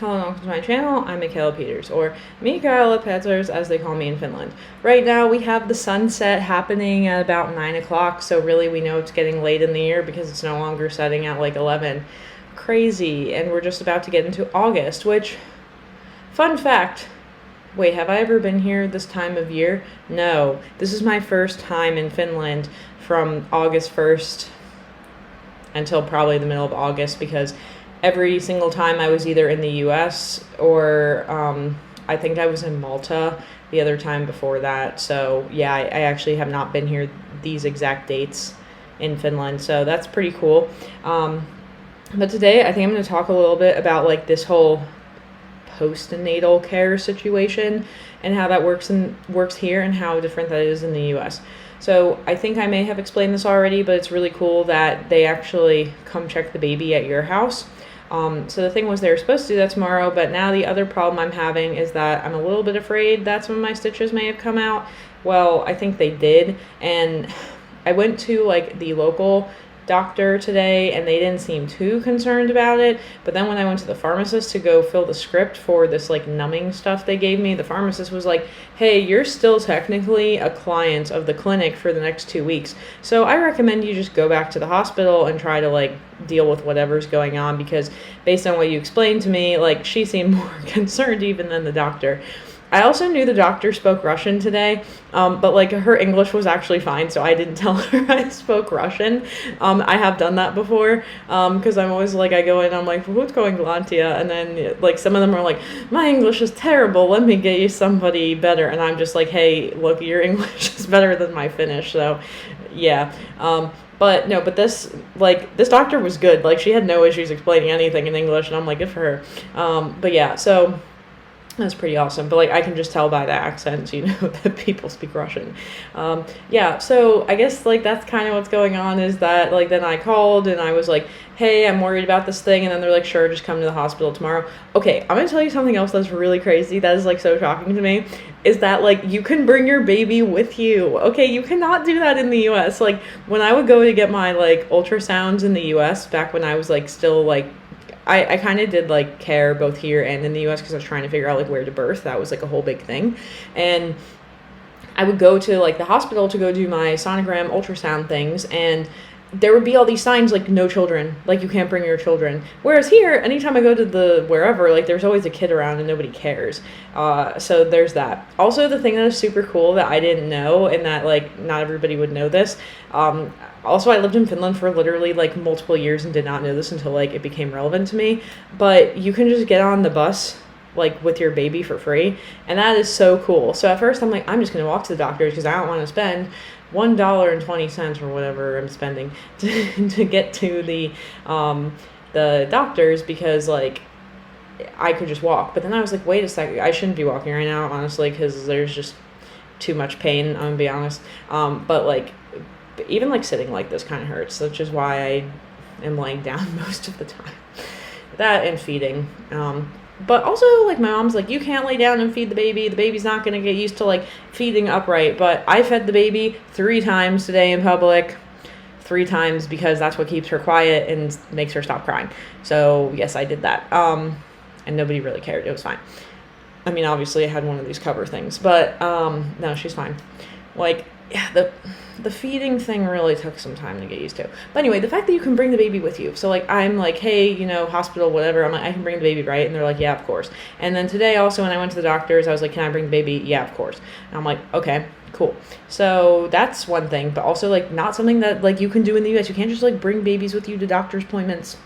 hello and welcome to my channel. I'm Michaela Peters, or Mikaela Peters as they call me in Finland. Right now we have the sunset happening at about 9 o'clock, so really we know it's getting late in the year because it's no longer setting at like 11. Crazy, and we're just about to get into August, which, fun fact, wait, have I ever been here this time of year? No, this is my first time in Finland from August 1st until probably the middle of August, because every single time I was either in the US or I think I was in Malta the other time before that. So yeah, I actually have not been here these exact dates in Finland, so that's pretty cool. But today I think I'm going to talk a little bit about like this whole postnatal care situation and how that works here and how different that is in the US. So I think I may have explained this already, but it's really cool that they actually come check the baby at your house. So the thing was they were supposed to do that tomorrow, but now the other problem I'm having is that I'm a little bit afraid that some of my stitches may have come out. Well, I think they did, and I went to like the local doctor today and they didn't seem too concerned about it, but then when I went to the pharmacist to go fill the script for this like numbing stuff they gave me, the pharmacist was like, hey, you're still technically a client of the clinic for the next 2 weeks, so I recommend you just go back to the hospital and try to like deal with whatever's going on, because based on what you explained to me, like she seemed more concerned even than the doctor. I also knew the doctor spoke Russian today, but like her English was actually fine, so I didn't tell her I spoke Russian. I have done that before, because I'm always like, I go in, I'm like, what's going on, Tia? And then like some of them are like, my English is terrible, let me get you somebody better. And I'm just like, hey, look, your English is better than my Finnish, so yeah. But no, but this doctor was good. Like she had no issues explaining anything in English, and I'm like, good for her. But yeah, so that's pretty awesome. But like I can just tell by the accents, you know, that people speak Russian. Yeah, so I guess like that's kind of what's going on, is that like then I called and I was like, hey, I'm worried about this thing, and then they're like, sure, just come to the hospital tomorrow. Okay, I'm gonna tell you something else that's really crazy, that is like so shocking to me, is that like you can bring your baby with you. Okay, you cannot do that in the US. Like when I would go to get my like ultrasounds in the US back when I was like still like I kind of did like care both here and in the US, because I was trying to figure out like where to birth. That was like a whole big thing. And I would go to like the hospital to go do my sonogram ultrasound things, and there would be all these signs like no children, like you can't bring your children. Whereas here, anytime I go to the wherever, like there's always a kid around and nobody cares. So there's that. Also, the thing that is super cool that I didn't know, and that like not everybody would know this. Also, I lived in Finland for literally like multiple years and did not know this until like it became relevant to me. But you can just get on the bus like with your baby for free, and that is so cool. So at first I'm like, I'm just gonna walk to the doctor's because I don't want to spend $1.20 or whatever I'm spending to get to the doctors, because like I could just walk. But then I was like, wait a second, I shouldn't be walking right now, honestly, because there's just too much pain, I'm gonna be honest. But like even like sitting like this kind of hurts, which is why I am laying down most of the time. That and feeding. But also, like, my mom's like, you can't lay down and feed the baby's not going to get used to, like, feeding upright. But I fed the baby 3 times today in public, 3 times, because that's what keeps her quiet and makes her stop crying. So, yes, I did that. And nobody really cared. It was fine. I mean, obviously, I had one of these cover things. But, no, she's fine. Like, yeah, the feeding thing really took some time to get used to. But anyway, the fact that you can bring the baby with you. So like I'm like, hey, you know, hospital, whatever. I'm like, I can bring the baby, right? And they're like, yeah, of course. And then today also when I went to the doctors, I was like, can I bring the baby? Yeah, of course. And I'm like, okay, cool. So that's one thing, but also like not something that like you can do in the US. You can't just like bring babies with you to doctor's appointments.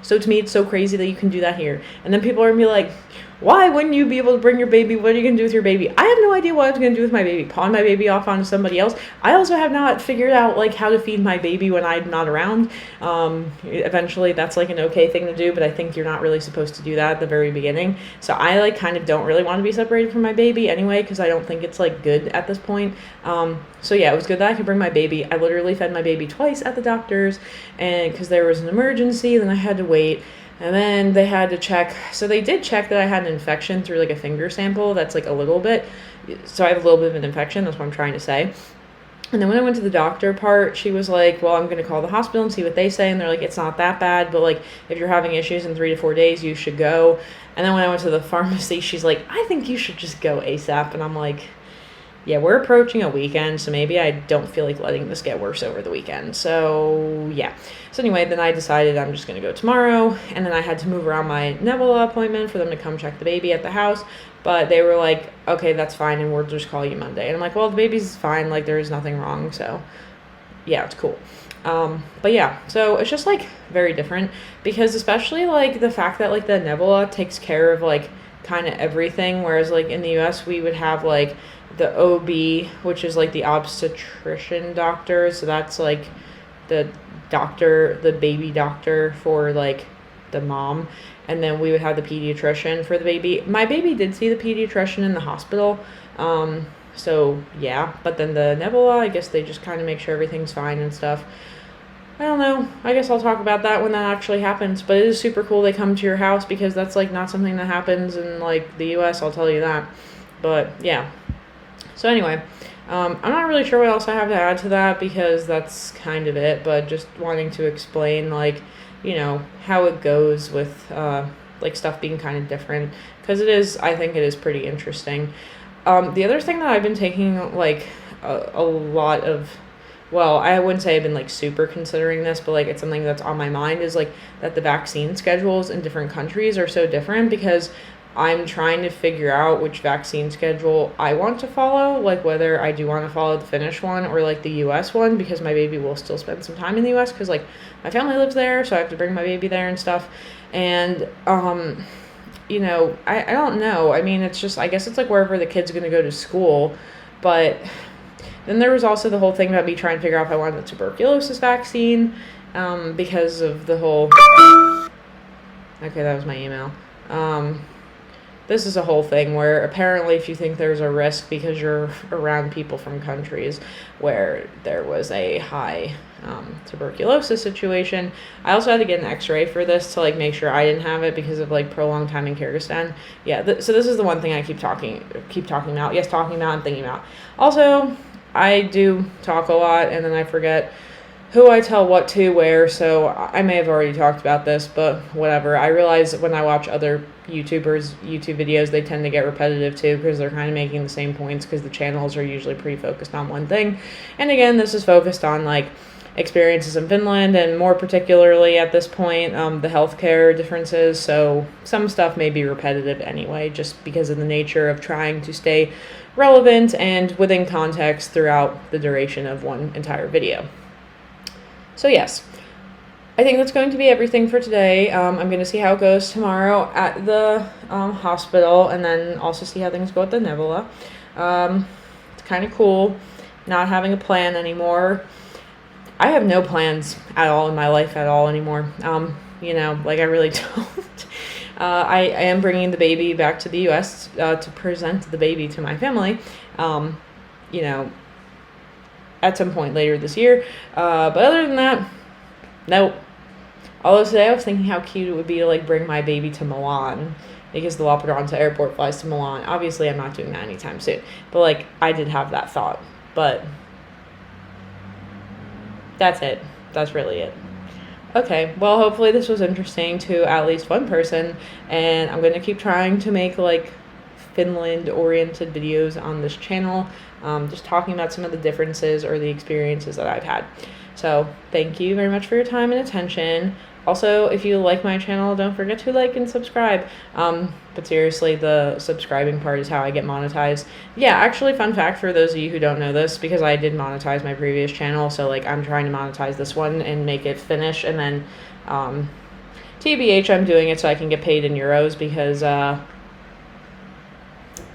So to me, it's so crazy that you can do that here. And then people are gonna be like, why wouldn't you be able to bring your baby? What are you going to do with your baby? I have no idea what I was going to do with my baby. Pawn my baby off onto somebody else. I also have not figured out like how to feed my baby when I'm not around. Eventually that's like an okay thing to do, but I think you're not really supposed to do that at the very beginning. So I like kind of don't really want to be separated from my baby anyway, because I don't think it's like good at this point. So yeah, it was good that I could bring my baby. I literally fed my baby twice at the doctor's, and because there was an emergency, then I had to wait. And then they had to check. So they did check that I had an infection through like a finger sample. That's like a little bit. So I have a little bit of an infection. That's what I'm trying to say. And then when I went to the doctor part, she was like, well, I'm going to call the hospital and see what they say. And they're like, it's not that bad, but like, if you're having issues in 3 to 4 days, you should go. And then when I went to the pharmacy, she's like, I think you should just go ASAP. And I'm like, yeah, we're approaching a weekend, so maybe I don't feel like letting this get worse over the weekend. So, yeah. So anyway, then I decided I'm just going to go tomorrow, and then I had to move around my Nebula appointment for them to come check the baby at the house, but they were like, okay, that's fine, and we'll just call you Monday. And I'm like, well, the baby's fine, like, there is nothing wrong, so, yeah, it's cool. But yeah, so it's just, like, very different, because especially, like, the fact that, like, the Nebula takes care of, like, kind of everything, whereas, like, in the U.S., we would have, like, the OB, which is like the obstetrician doctor, so that's like the doctor, the baby doctor for like the mom, and then we would have the pediatrician for the baby. My baby did see the pediatrician in the hospital, so yeah, but then the Nebula, I guess they just kind of make sure everything's fine and stuff. I don't know, I guess I'll talk about that when that actually happens, but it is super cool they come to your house, because that's like not something that happens in like the US, I'll tell you that. But yeah. So anyway, I'm not really sure what else I have to add to that, because that's kind of it, but just wanting to explain, like, you know, how it goes with, like, stuff being kind of different, because I think it is pretty interesting. The other thing that I've been taking, like, a lot of, well, I wouldn't say I've been, like, super considering this, but, like, it's something that's on my mind, is, like, that the vaccine schedules in different countries are so different, because I'm trying to figure out which vaccine schedule I want to follow, like whether I do want to follow the Finnish one or like the US one, because my baby will still spend some time in the US, because like my family lives there, so I have to bring my baby there and stuff. And you know, I don't know. I mean, it's just, I guess it's like wherever the kid's going to go to school. But then there was also the whole thing about me trying to figure out if I wanted the tuberculosis vaccine, because of the whole, okay, that was my email. This is a whole thing where apparently if you think there's a risk because you're around people from countries where there was a high tuberculosis situation. I also had to get an x-ray for this to like make sure I didn't have it because of like prolonged time in Kyrgyzstan. Yeah, so this is the one thing I keep talking about. Yes, talking about and thinking about. Also, I do talk a lot and then I forget who I tell what to where, so I may have already talked about this, but whatever. I realize when I watch other YouTubers' YouTube videos, they tend to get repetitive too, because they're kind of making the same points, because the channels are usually pretty focused on one thing. And again, this is focused on like experiences in Finland, and more particularly at this point, the healthcare differences, so some stuff may be repetitive anyway, just because of the nature of trying to stay relevant and within context throughout the duration of one entire video. So yes, I think that's going to be everything for today. I'm going to see how it goes tomorrow at the hospital, and then also see how things go at the Nebula. It's kind of cool not having a plan anymore. I have no plans at all in my life at all anymore. You know, like I really don't. I am bringing the baby back to the U.S. To present the baby to my family. You know, at some point later this year. But other than that, nope. Although today I was thinking how cute it would be to like bring my baby to Milan, because the La Pedranza airport flies to Milan. Obviously I'm not doing that anytime soon, but like I did have that thought. But that's it. That's really it. Okay, well, hopefully this was interesting to at least one person, and I'm going to keep trying to make like Finland-oriented videos on this channel, just talking about some of the differences or the experiences that I've had. So thank you very much for your time and attention. Also, if you like my channel, don't forget to like and subscribe. But seriously, the subscribing part is how I get monetized. Yeah, actually, fun fact for those of you who don't know this, because I did monetize my previous channel, so like I'm trying to monetize this one and make it finish, and then TBH, I'm doing it so I can get paid in euros, because I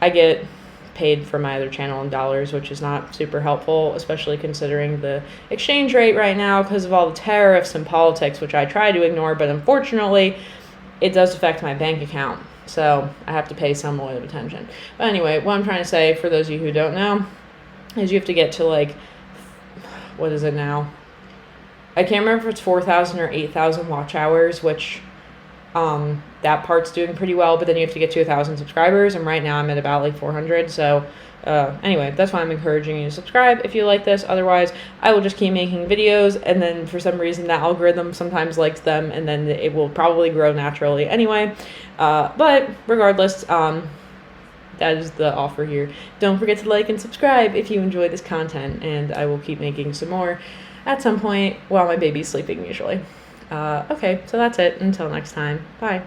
get paid for my other channel in dollars, which is not super helpful, especially considering the exchange rate right now because of all the tariffs and politics, which I try to ignore, but unfortunately it does affect my bank account, so I have to pay somewhat of attention. But anyway, what I'm trying to say, for those of you who don't know, is you have to get to like, what is it now? I can't remember if it's 4,000 or 8,000 watch hours, which That part's doing pretty well, but then you have to get to 1,000 subscribers, and right now I'm at about like 400. So anyway, that's why I'm encouraging you to subscribe if you like this. Otherwise, I will just keep making videos, and then for some reason the algorithm sometimes likes them, and then it will probably grow naturally anyway. But regardless, that is the offer here. Don't forget to like and subscribe if you enjoy this content, and I will keep making some more at some point while my baby's sleeping usually. Okay, so that's it. Until next time. Bye.